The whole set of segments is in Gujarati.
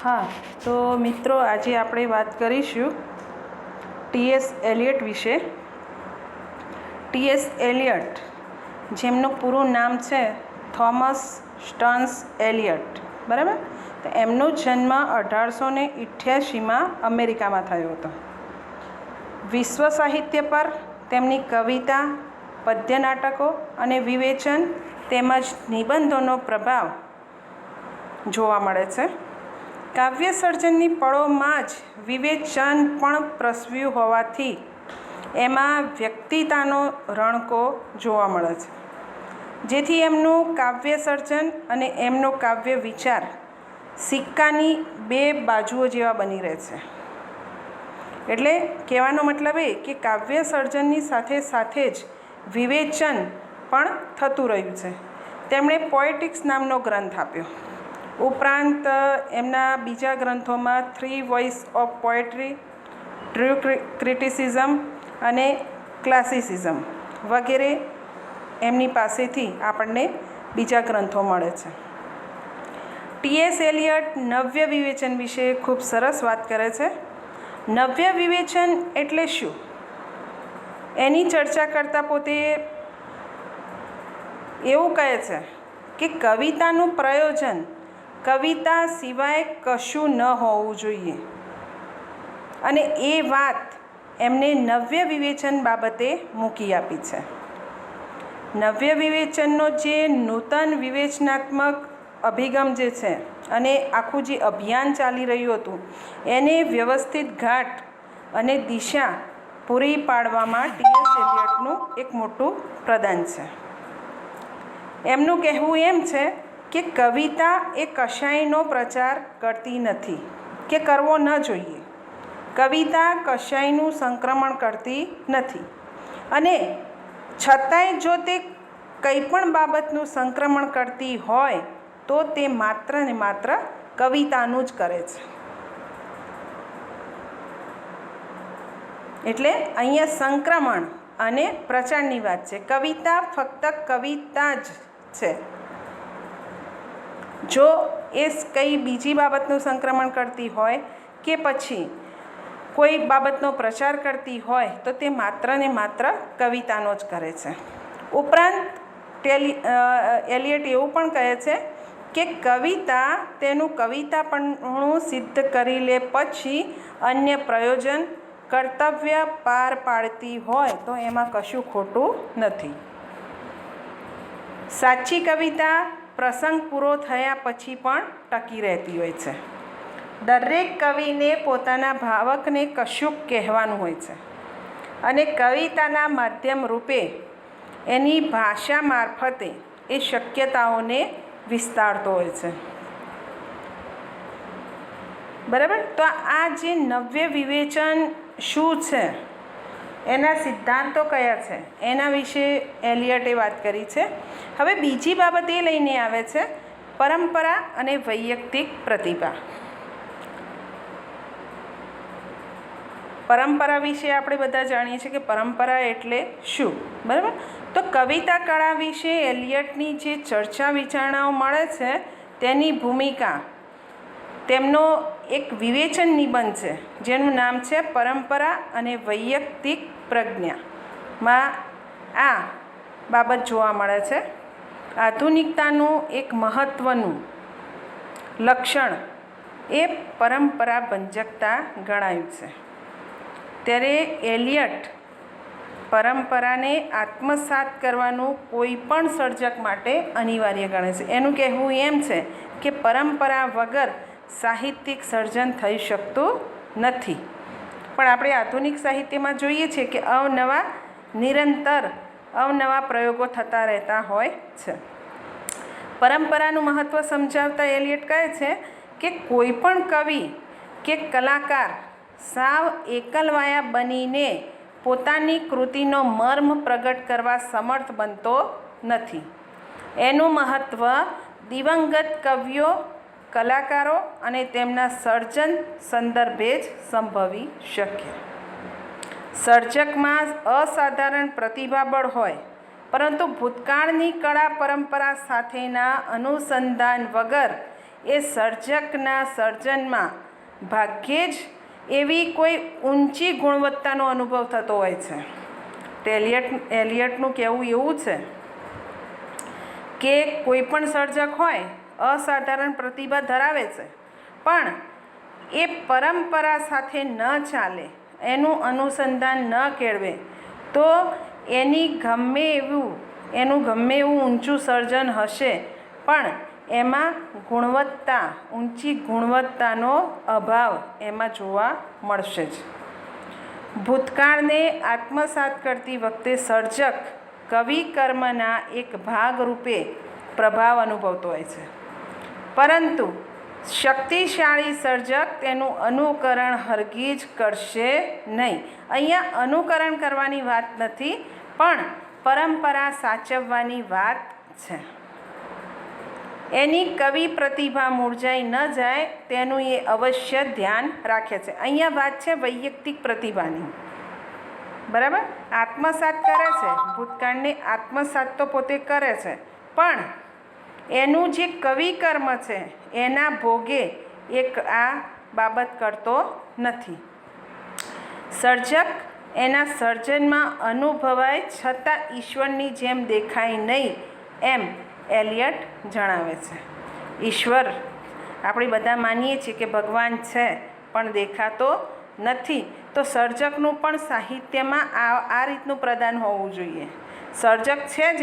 हाँ, તો મિત્રો આજે આપણે વાત કરીશું ટી.એસ. એલિયટ વિશે. ટી.એસ. એલિયટ, જેમનું પૂરું નામ છે થોમસ સ્ટર્ન્સ એલિયટ, બરાબર. તો એમનો જન્મ 1888માં અમેરિકામાં થયો હતો. વિશ્વ સાહિત્ય પર તેમની કવિતા, પદ્ય નાટકો અને વિવેચન તેમજ નિબંધોનો પ્રભાવ જોવા મળે છે. કાવ્ય સર્જનની પળોમાં જ વિવેચન પણ પ્રસવ્યું હોવાથી એમાં વ્યક્તિતાનો રણકો જોવા મળે છે, જેથી એમનું કાવ્ય સર્જન અને એમનો કાવ્ય વિચાર સિક્કાની બે બાજુઓ જેવા બની રહે છે. એટલે કહેવાનો મતલબ એ કે કાવ્ય સર્જનની સાથે સાથે જ વિવેચન પણ થતું રહ્યું છે. તેમણે પોએટિક્સ નામનો ગ્રંથ આપ્યો. ઉપરાંત એમના બીજા ગ્રંથોમાં 3 voice of poetry, true criticism અને ક્લાસિસિઝમ વગેરે એમની પાસેથી આપણને બીજા ગ્રંથો મળે છે. ટી.એસ. એલિયટ નવ્ય વિવેચન વિશે ખૂબ સરસ વાત કરે છે. નવ્ય વિવેચન એટલે શું, એની ચર્ચા કરતાં પોતે એવું કહે છે કે કવિતાનું પ્રયોજન કવિતા સિવાય કશું ન હોવું જોઈએ, અને એ વાત એમને નવ્ય વિવેચન બાબતે મૂકી આપી છે. નવ્ય વિવેચનનો જે નૂતન વિવેચનાત્મક અભિગમ જે છે અને આખું જે અભિયાન ચાલી રહ્યું હતું એને વ્યવસ્થિત ઘાટ અને દિશા પૂરી પાડવામાં ટી.એસ. એલિયટનું એક મોટું પ્રદાન છે. એમનું કહેવું એમ છે કે કવિતા એ કશાયનો પ્રચાર કરતી નથી કે કરવો ન જોઈએ. કવિતા કશાયનું સંક્રમણ કરતી નથી, અને છતાંય જો તે કંઈ પણ બાબતનું સંક્રમણ કરતી હોય તો તે માત્ર ને માત્ર કવિતાનું જ કરે છે. એટલે અહીંયા સંક્રમણ અને પ્રચારની વાત છે. કવિતા ફક્ત કવિતા જ છે. જો એ કંઈ બીજી બાબતનું સંક્રમણ કરતી હોય કે પછી કોઈ બાબતનો પ્રચાર કરતી હોય તો તે માત્ર ને માત્ર કવિતાનો જ કરે છે. ઉપરાંત એલિયટ એવું પણ કહે છે કે કવિતા તેનું કવિતાપણું સિદ્ધ કરી લે પછી અન્ય પ્રયોજન, કર્તવ્ય પાર પાડતી હોય તો એમાં કશું ખોટું નથી. સાચી કવિતા પ્રસંગ પૂરો થયા પછી પણ ટકી રહેતી હોય છે. દરેક કવિને પોતાના ભાવકને કશુંક કહેવાનું હોય છે, અને કવિતાના માધ્યમ રૂપે એની ભાષા મારફતે એ શક્યતાઓને વિસ્તારતો હોય છે. બરાબર. તો આ જે નવ્ય વિવેચન શું છે, એના સિદ્ધાંતો કયા છે, એના વિશે એલિયટે વાત કરી છે. હવે બીજી બાબત એ લઈને આવે છે પરંપરા અને વૈયક્તિક પ્રતિભા. પરંપરા વિશે આપણે બધા જાણીએ છીએ કે પરંપરા એટલે શું, બરાબર. તો કવિતા કળા વિશે એલિયટની જે ચર્ચા વિચારણાઓ મળે છે તેની ભૂમિકા તેમનો એક વિવેચન નિબંધ છે જેનું નામ છે પરંપરા અને વૈયક્તિક પ્રજ્ઞામાં આ બાબત જોવા મળે છે. આધુનિકતાનું એક મહત્ત્વનું લક્ષણ એ પરંપરા ભંજકતા ગણાયું છે. ત્યારે એલિયટ પરંપરાને આત્મસાત કરવાનું કોઈ પણ સર્જક માટે અનિવાર્ય ગણે છે. એનું કહેવું એમ છે કે પરંપરા વગર સાહિત્યિક સર્જન થઈ શકતું નથી. પણ આપણે આધુનિક સાહિત્યમાં જોઈએ છીએ કે નિરંતર અવનવા પ્રયોગો થતા રહેતા હોય છે. પરંપરાનું મહત્ત્વ સમજાવતા એલિયટ કહે છે કે કોઈ પણ કવિ કે કલાકાર સાવ એકલવાયા બનીને પોતાની કૃતિનો મર્મ પ્રગટ કરવા સમર્થ બનતો નથી. એનું મહત્ત્વ દિવંગત કવિઓ, કલાકારો અને તેમના સર્જન સંદર્ભે જ સંભવી શકે. સર્જકમાં અસાધારણ પ્રતિભાબળ હોય, પરંતુ ભૂતકાળની કળા પરંપરા સાથેના અનુસંધાન વગર એ સર્જકના સર્જનમાં ભાગ્યે જ એવી કોઈ ઊંચી ગુણવત્તાનો અનુભવ થતો હોય છે. એલિયટનું કહેવું એવું છે કે કોઈ પણ સર્જક હોય અસાધારણ પ્રતિભા ધરાવે છે, પણ એ પરંપરા સાથે ન ચાલે, એનું અનુસંધાન ન કેળવે તો એનું ગમે એવું ઊંચું સર્જન હશે, પણ એમાં ઊંચી ગુણવત્તાનો અભાવ એમાં જોવા મળશે જ. ભૂતકાળને આત્મસાત કરતી વખતે સર્જક કવિ કર્મના એક ભાગ રૂપે પ્રભાવ અનુભવતો હોય છે, પરંતુ શક્તિશાળી સર્જક તેનું અનુકરણ હરગીજ કરશે નહીં. અહીંયા અનુકરણ કરવાની વાત નથી, પણ પરંપરા સાચવવાની વાત છે. એની કવિ પ્રતિભા મૂરઝાઈ ન જાય તેનું એ અવશ્ય ધ્યાન રાખે છે. અહીંયા વાત છે વૈયક્તિક પ્રતિભાની, બરાબર. આત્મસાત કરે છે, ભૂતકાળને આત્મસાત તો પોતે કરે છે, પણ એનું જે કવિ કર્મ છે એના ભોગે એક આ બાબત કરતો નથી. સર્જક એના સર્જનમાં અનુભવાય છતાં ઈશ્વરની જેમ દેખાય નહીં, એમ એલિયટ જણાવે છે. ઈશ્વર આપણે બધા માનીએ છીએ કે ભગવાન છે, પણ દેખાતો નથી, તો સર્જકનું પણ સાહિત્યમાં આ રીતનું પ્રદાન હોવું જોઈએ. સર્જક છે જ,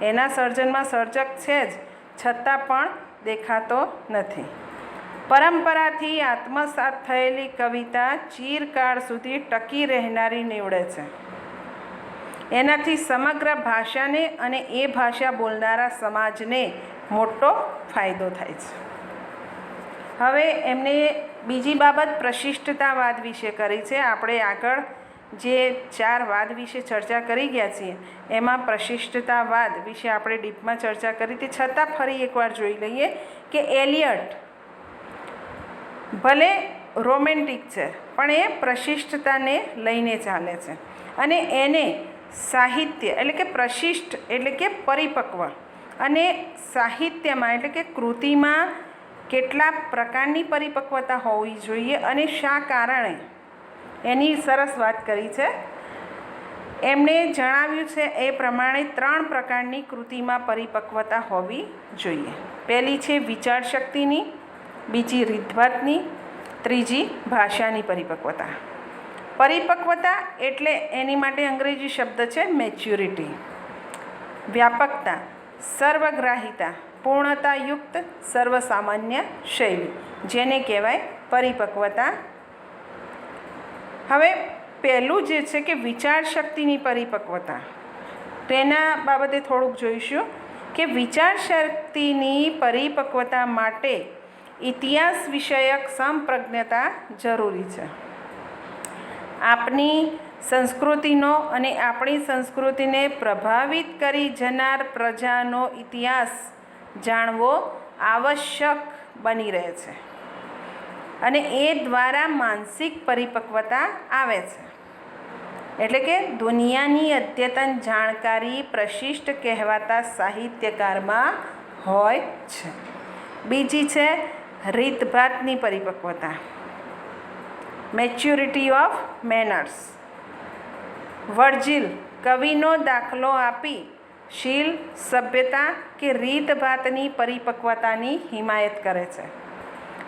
એના સર્જનમાં સર્જક છે જ, છતાં પણ દેખાતો નથી. પરંપરાથી આત્મસાત થયેલી કવિતા ચિરકાળ સુધી ટકી રહેનારી નીવડે છે. એનાથી સમગ્ર ભાષાને અને એ ભાષા બોલનારા સમાજને મોટો ફાયદો થાય છે. હવે એમને બીજી બાબત પ્રશિષ્ટતાવાદ વિશે કરી છે. આપણે આગળ જે 4 વાદ વિશે ચર્ચા કરી ગયા છીએ એમાં પ્રશિષ્ટતાવાદ વિશે આપણે ડીપમાં ચર્ચા કરી હતી, છતાં ફરી એકવાર જોઈ લઈએ કે એલિયટ ભલે રોમેન્ટિક છે, પણ એ પ્રશિષ્ટતાને લઈને ચાલે છે, અને એને સાહિત્ય એટલે કે પ્રશિષ્ટ એટલે કે પરિપક્વ, અને સાહિત્યમાં એટલે કે કૃતિમાં કેટલા પ્રકારની પરિપક્વતા હોવી જોઈએ અને શા કારણે, એની સરસ વાત કરી છે. એમણે જણાવ્યું છે એ પ્રમાણે 3 પ્રકારની કૃતિમાં પરિપક્વતા હોવી જોઈએ. પહેલી છે વિચાર શક્તિની, બીજી રીતભાતની, ત્રીજી ભાષાની પરિપક્વતા. પરિપક્વતા એટલે એની માટે અંગ્રેજી શબ્દ છે મેચ્યોરિટી. વ્યાપકતા, સર્વગ્રાહિતા, પૂર્ણતાયુક્ત સર્વસામાન્ય શૈલી, જેને કહેવાય પરિપક્વતા. હવે પહેલું જે છે કે વિચાર શક્તિની પરિપક્વતા, તેના બાબતે થોડુંક જોઈશું કે વિચાર શક્તિની પરિપક્વતા માટે ઇતિહાસ વિષયક સંપ્રજ્ઞતા જરૂરી છે. આપણી સંસ્કૃતિનો અને આપણી સંસ્કૃતિને પ્રભાવિત કરી જનાર પ્રજાનો ઇતિહાસ જાણવો આવશ્યક બની રહે છે, અને એ દ્વારા માનસિક પરિપક્વતા આવે છે. એટલે કે દુનિયાની અદ્યતન જાણકારી પ્રશિષ્ટ કહેવાતા સાહિત્યકારમાં હોય છે. બીજી છે રીતભાતની પરિપક્વતા, મેચ્યોરિટી ઓફ મેનર્સ. વર્જિલ કવિનો દાખલો આપી શીલ, સભ્યતા કે રીતભાતની પરિપક્વતાની હિમાયત કરે છે.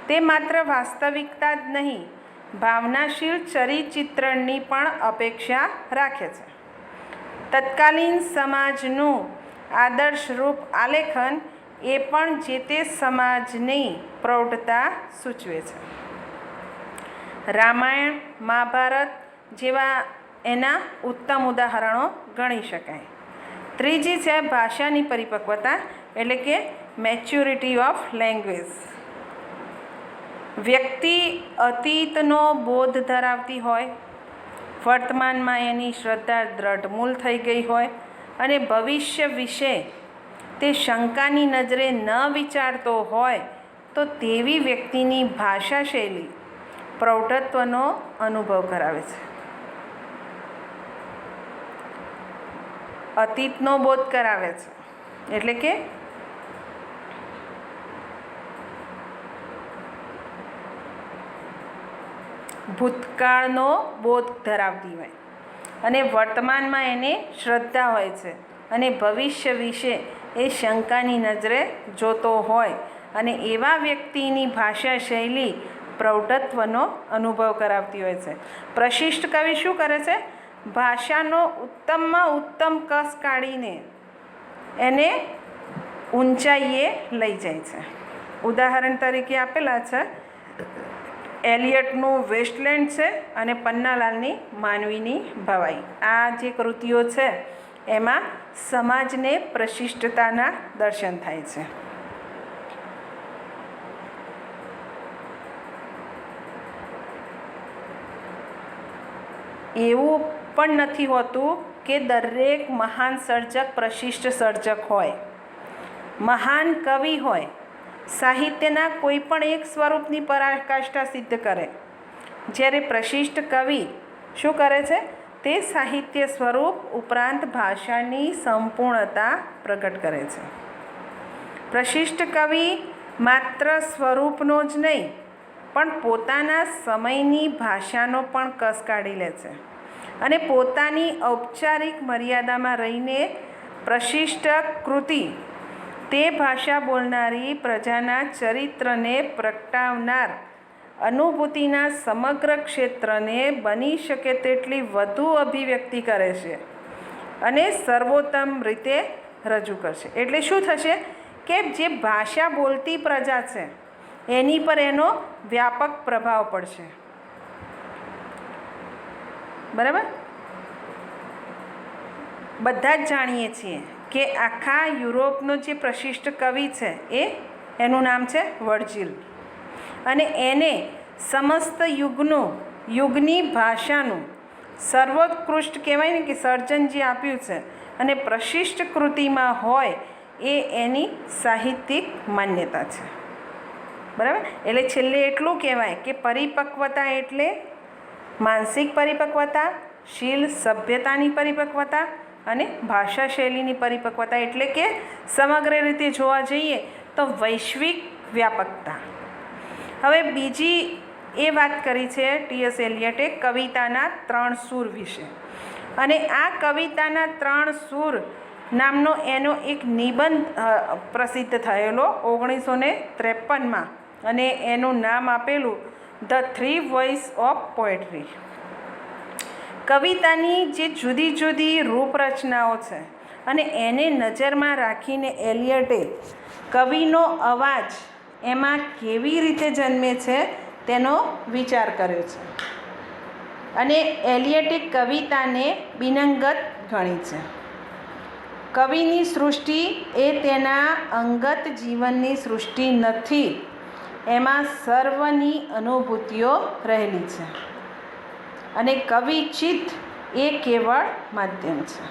તે માત્ર વાસ્તવિકતા જ નહીં, ભાવનાશીલ ચરિચિત્રણની પણ અપેક્ષા રાખે છે. તત્કાલીન સમાજનું આદર્શરૂપ આલેખન એ પણ જે તે સમાજની પ્રૌઢતા સૂચવે છે. રામાયણ, મહાભારત જેવા એના ઉત્તમ ઉદાહરણો ગણી શકાય. ત્રીજી છે ભાષાની પરિપક્વતા એટલે કે મેચ્યોરિટી ઓફ લેંગ્વેજ. વ્યક્તિ અતીતનો બોધ ધરાવતી હોય, વર્તમાનમાં એની શ્રદ્ધા દ્રઢમૂળ થઈ ગઈ હોય અને ભવિષ્ય વિશે તે શંકાની નજરે ન વિચારતો હોય, તો તેવી વ્યક્તિની ભાષા શૈલી પ્રૌઢત્વનો અનુભવ કરાવે છે. અતીતનો બોધ કરાવે છે એટલે કે ભૂતકાળનો બોધ ધરાવતી હોય અને વર્તમાનમાં એને શ્રદ્ધા હોય છે અને ભવિષ્ય વિશે એ શંકાની નજરે જોતો હોય અને એવા વ્યક્તિની ભાષા શૈલી પ્રૌઢત્વનો અનુભવ કરાવતી હોય છે. પ્રશિષ્ટ કવિ શું કરે છે? ભાષાનો ઉત્તમમાં ઉત્તમ કસ કાઢીને એને ઊંચાઈએ લઈ જાય છે. ઉદાહરણ તરીકે આપેલા છે એલિયટનું વેસ્ટલેન્ડ છે અને પન્નાલાલની માનવીની ભવાઈ. આ જે કૃતિઓ છે એમાં સમાજને પ્રશિષ્ટતાના દર્શન થાય છે. એવું પણ નથી હોતું કે દરેક મહાન સર્જક પ્રશિષ્ટ સર્જક હોય. મહાન કવિ હોય સાહિત્યના કોઈ પણ એક સ્વરૂપની પરાકાષ્ઠા સિદ્ધ કરે, જ્યારે પ્રશિષ્ટ કવિ શું કરે છે? તે સાહિત્ય સ્વરૂપ ઉપરાંત ભાષાની સંપૂર્ણતા પ્રગટ કરે છે. પ્રશિષ્ટ કવિ માત્ર સ્વરૂપનો જ નહીં પણ પોતાના સમયની ભાષાનો પણ કસ કાઢી લે છે અને પોતાની ઔપચારિક મર્યાદામાં રહીને પ્રશિષ્ટ કૃતિ તે ભાષા બોલનારી પ્રજાના ચરિત્રને પ્રગટાવનાર અનુભૂતિના સમગ્ર ક્ષેત્રને બની શકે તેટલી વધુ અભિવ્યક્તિ કરે છે અને સર્વોત્તમ રીતે રજૂ કરશે. એટલે શું થશે કે જે ભાષા બોલતી પ્રજા છે એની પર એનો વ્યાપક પ્રભાવ પડશે. બરાબર? બધા જ જાણીએ છીએ કે આખા યુરોપનો જે પ્રશિષ્ટ કવિ છે એનું નામ છે વર્જિલ અને એને સમસ્ત યુગની ભાષાનું સર્વોત્કૃષ્ટ કહેવાય ને કે સર્જન જે આપ્યું છે અને પ્રશિષ્ટ કૃતિમાં હોય એ એની સાહિત્યિક માન્યતા છે. બરાબર? એટલે છેલ્લે એટલું કહેવાય કે પરિપક્વતા એટલે માનસિક પરિપક્વતા, શીલ સભ્યતાની પરિપક્વતા અને ભાષા શૈલીની પરિપક્વતા, એટલે કે સમગ્ર રીતે જોવા જઈએ તો વૈશ્વિક વ્યાપકતા. હવે બીજી એ વાત કરી છે ટી.એસ. એલિયટે કવિતાના 3 સૂર વિશે અને આ કવિતાના 3 સૂર નામનો એનો એક નિબંધ પ્રસિદ્ધ થયેલો 1953માં અને એનું નામ આપેલું ધ 3 વોઇસ ઓફ પોએટ્રી. કવિતાની જે જુદી જુદી રૂપરચનાઓ છે અને એને નજરમાં રાખીને એલિયટે કવિનો અવાજ એમાં કેવી રીતે જન્મે છે તેનો વિચાર કર્યો છે અને એલિયટે કવિતાને બિનંગત ગણી છે. કવિની સૃષ્ટિ એ તેના અંગત જીવનની સૃષ્ટિ નથી, એમાં સર્વની અનુભૂતિઓ રહેલી છે અને કવિચિત્ત એ કેવળ માધ્યમ છે.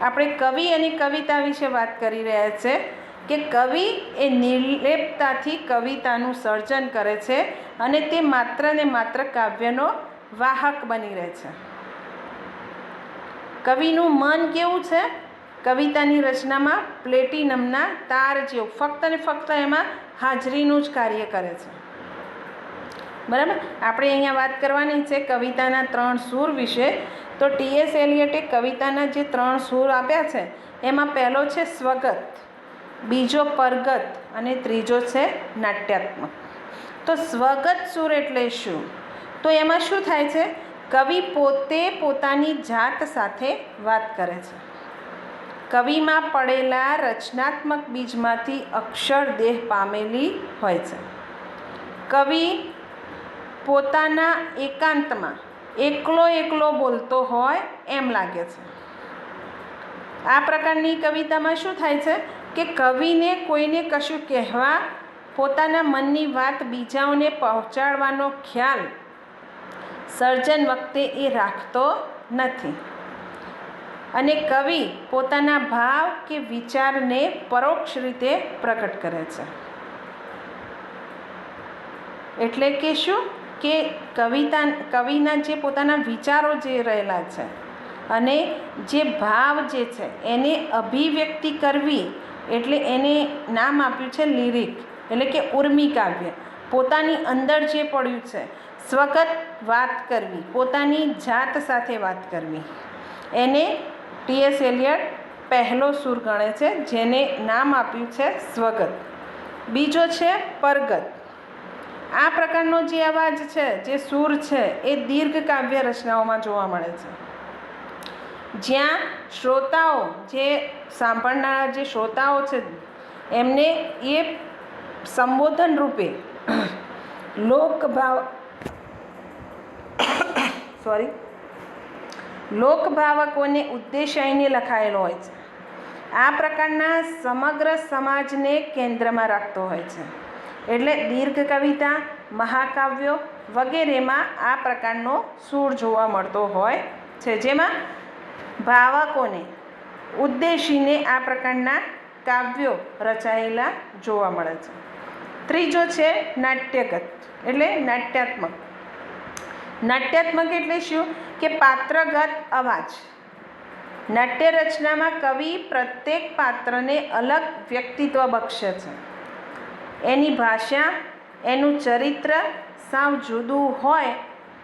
આપણે કવિ અને કવિતા વિશે વાત કરી રહ્યા છે કે કવિ એ નિર્લેપતાથી કવિતાનું સર્જન કરે છે અને તે માત્ર ને માત્ર કાવ્યનો વાહક બની રહે છે. કવિનું મન કેવું છે? કવિતાની રચનામાં પ્લેટિનમના તાર જેવું ફક્ત ને ફક્ત એમાં હાજરીનું જ કાર્ય કરે છે. બરાબર? આપણે અહીંયા વાત કરવાની છે કવિતાના 3 સૂર વિશે. તો ટી.એસ. એલિયટે કવિતાના જે 3 સૂર આપ્યા છે એમાં પહેલો છે સ્વગત, બીજો પરગત અને ત્રીજો છે નાટ્યાત્મક. તો સ્વગત સૂર એટલે શું? તો એમાં શું થાય છે? કવિ પોતે પોતાની જાત સાથે વાત કરે છે. કવિમાં પડેલા રચનાત્મક બીજમાંથી અક્ષર દેહ પામેલી હોય છે. કવિ પોતાના એકાંતમાં એકલો બોલતો હોય એમ લાગે છે. આ પ્રકારની કવિતામાં શું થાય છે કે કવિને કોઈને કશું કહેવા, પોતાના મનની વાત બીજાઓને પહોંચાડવાનો ખ્યાલ સર્જન વખતે એ રાખતો નથી અને કવિ પોતાના ભાવ કે વિચારને પરોક્ષ રીતે પ્રગટ કરે છે. એટલે કે શું કે કવિના જે પોતાના વિચારો જે રહેલા છે અને જે ભાવ જે છે એને અભિવ્યક્તિ કરવી એટલે એને નામ આપ્યું છે લિરિક, એટલે કે ઉર્મી કાવ્ય. પોતાની અંદર જે પડ્યું છે, સ્વગત વાત કરવી, પોતાની જાત સાથે વાત કરવી, એને ટી.એસ. એલિયટ પહેલો સૂર ગણે છે, જેને નામ આપ્યું છે સ્વગત. બીજો છે પરગત. આ પ્રકારનો જે અવાજ છે, જે સૂર છે, એ દીર્ઘ કાવ્ય રચનાઓમાં જોવા મળે છે, જ્યાં શ્રોતાઓ, જે સાંભળનારા જે શ્રોતાઓ છે, એમને એ સંબોધન રૂપે લોકભાવકોને ઉદ્દેશાઈને લખાયેલો હોય છે. આ પ્રકારના સમગ્ર સમાજને કેન્દ્રમાં રાખતો હોય છે. એટલે દીર્ઘ કવિતા, મહાકાવ્યો વગેરેમાં આ પ્રકારનો સૂર જોવા મળતો હોય છે, જેમાં ભાવકોને ઉદ્દેશીને આ પ્રકારના કાવ્યો રચાયેલા જોવા મળે છે. ત્રીજો છે નાટ્યગત, એટલે નાટ્યાત્મક. નાટ્યાત્મક એટલે શું કે પાત્રગત અવાજ. નાટ્ય રચનામાં કવિ પ્રત્યેક પાત્રને અલગ વ્યક્તિત્વ બક્ષે છે. એની ભાષા, એનું ચરિત્ર સાવ જુદું હોય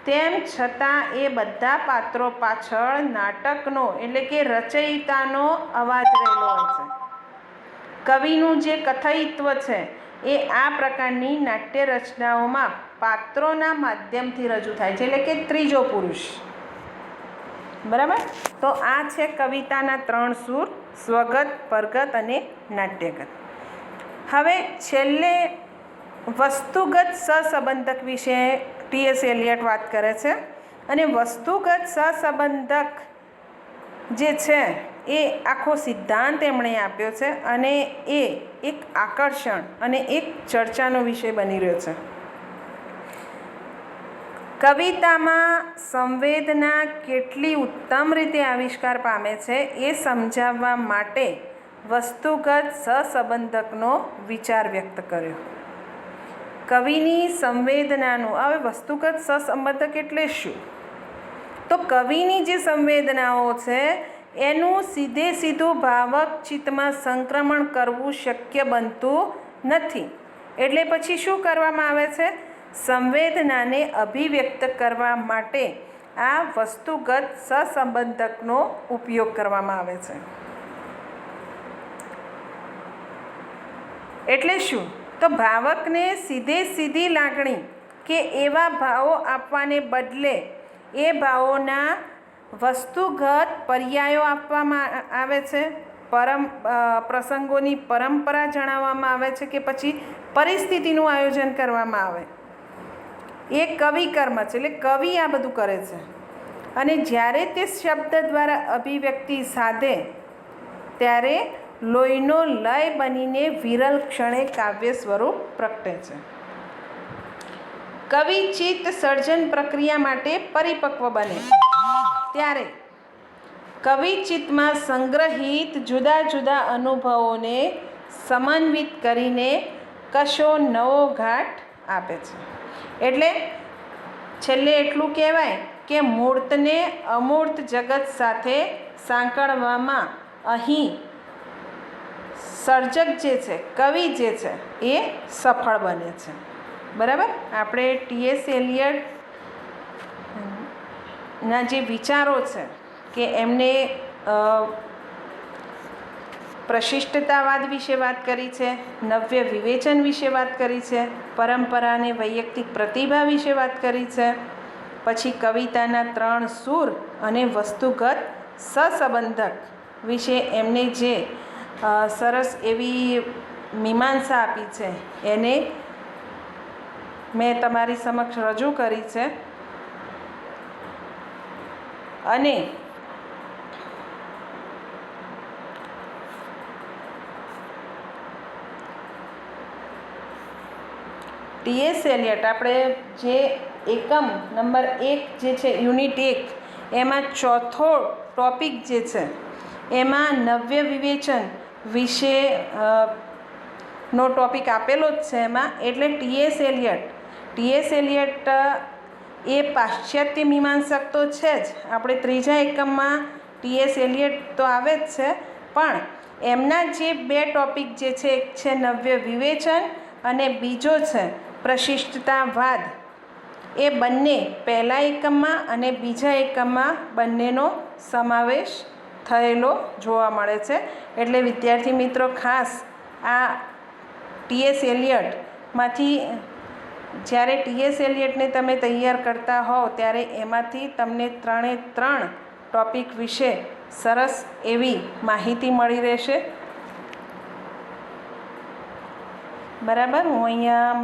તેમ છતાં એ બધા પાત્રો પાછળ નાટકનો એટલે કે રચયિતાનો અવાજ રહેલો હોય છે. કવિનું જે કથયિત્વ છે એ આ પ્રકારની નાટ્ય રચનાઓમાં પાત્રોના માધ્યમથી રજૂ થાય છે, એટલે કે ત્રીજો પુરુષ. બરાબર? તો આ છે કવિતાના 3 સૂર: સ્વગત, પરગત અને નાટ્યગત. હવે છેલ્લે વસ્તુગત સહસંબંધક વિશે ટી.એસ. એલિયટ વાત કરે છે. અને વસ્તુગત સહસંબંધક જે છે એ આખો સિદ્ધાંત એમણે આપ્યો છે, અને એ એક આકર્ષણ અને એક ચર્ચાનો વિષય બની રહ્યો છે. કવિતામાં સંવેદના કેટલી ઉત્તમ રીતે આવિષ્કાર પામે છે એ સમજાવવા માટે વસ્તુગત સહસંબંધકનો વિચાર વ્યક્ત કર્યો. કવિની સંવેદનાનું, હવે વસ્તુગત સહસંબંધક એટલે શું? તો કવિની જે સંવેદનાઓ છે એનું સીધું ભાવક ચિત્તમાં સંક્રમણ કરવું શક્ય બનતું નથી. એટલે પછી શું કરવામાં આવે છે? સંવેદનાને અભિવ્યક્ત કરવા માટે આ વસ્તુગત સહસંબંધકનો ઉપયોગ કરવામાં આવે છે. એટલે શું? તો ભાવકને સીધી લાગણી કે એવા ભાવો આપવાને બદલે એ ભાવોના વસ્તુગત પર્યાયો આપવામાં આવે છે. પ્રસંગોની પરંપરા જણાવવામાં આવે છે કે પછી પરિસ્થિતિનું આયોજન કરવામાં આવે. એ કવિ કર્મ છે, એટલે કવિ આ બધું કરે છે. અને જ્યારે તે શબ્દ દ્વારા અભિવ્યક્તિ સાધે ત્યારે લોહીનો લય બનીને વિરલ ક્ષણે કાવ્ય સ્વરૂપ પ્રગટે છે. કવિ ચિત્ત સર્જન પ્રક્રિયા માટે પરિપક્વ બને ત્યારે કવિ ચિત્તમાં સંગ્રહિત જુદા જુદા અનુભવોને સમન્વિત કરીને કશો નવો ઘાટ આપે છે. એટલે છેલ્લે એટલું કહેવાય કે મૂર્તને અમૂર્ત જગત સાથે સાંકળવામાં અહીં સર્જક જે છે, કવિ જે છે, એ સફળ બને છે. બરાબર? આપણે ટી.એસ. એલિયટના જે વિચારો છે કે એમને પ્રશિષ્ટતાવાદ વિશે વાત કરી છે, નવ્ય વિવેચન વિશે વાત કરી છે, પરંપરા અને વૈયક્તિક પ્રતિભા વિશે વાત કરી છે, પછી કવિતાના 3 સૂર અને વસ્તુગત સહસંબંધક વિશે એમને જે સરસ એવી મીમાંસા આપી છે એને મેં તમારી સમક્ષ રજૂ કરી છે. અને ટી.એસ. એલિયટ આપણે જે એકમ નંબર 1 જે છે, યુનિટ 1, એમાં ચોથો ટોપિક જે છે એમાં નવ્ય વિવેચન વિશે નો ટોપિક આપેલો જ છે એમાં. એટલે ટી.એસ. એલિયટ એ પાશ્ચાત્ય મીમાંસક તો છે જ. આપણે 3જા એકમમાં ટી.એસ. એલિયટ તો આવે જ છે, પણ એમના જે 2 ટોપિક જે છે, એક છે નવ્ય વિવેચન અને બીજો છે પ્રશિષ્ટતાવાદ એ બંને પહેલા એકમમાં અને બીજા એકમમાં બંનેનો સમાવેશ થયેલો જોવા મળે છે. એટલે વિદ્યાર્થી મિત્રો ખાસ આ ટી.એસ. એલિયટમાંથી જ્યારે ટી.એસ. એલિયટને તમે તૈયાર કરતા હોવ ત્યારે એમાંથી તમને 3 ટૉપિક વિશે સરસ એવી માહિતી મળી રહેશે. બરાબર, હું અહીંયા